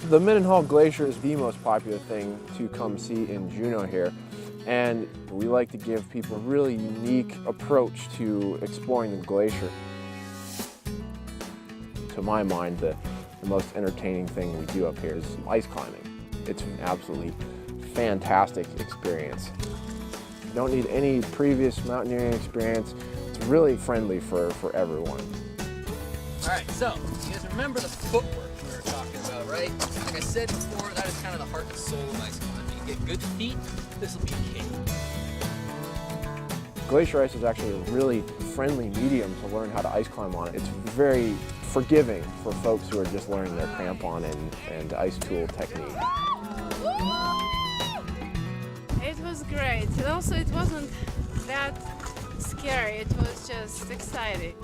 The Mendenhall Glacier is the most popular thing to come see in Juneau here, and we like to give people a really unique approach to exploring the glacier. To my mind, the most entertaining thing we do up here is ice climbing. It's an absolutely fantastic experience. You don't need any previous mountaineering experience. It's really friendly for everyone. All right, so you guys remember the footwork we were talking about, right? Like I said before, that is kind of the heart and soul of ice climbing. You get good feet, this will be key. Glacier ice is actually a really friendly medium to learn how to ice climb on. It's very forgiving for folks who are just learning their crampon and ice tool technique. It was great, and also it wasn't that scary, it was just exciting.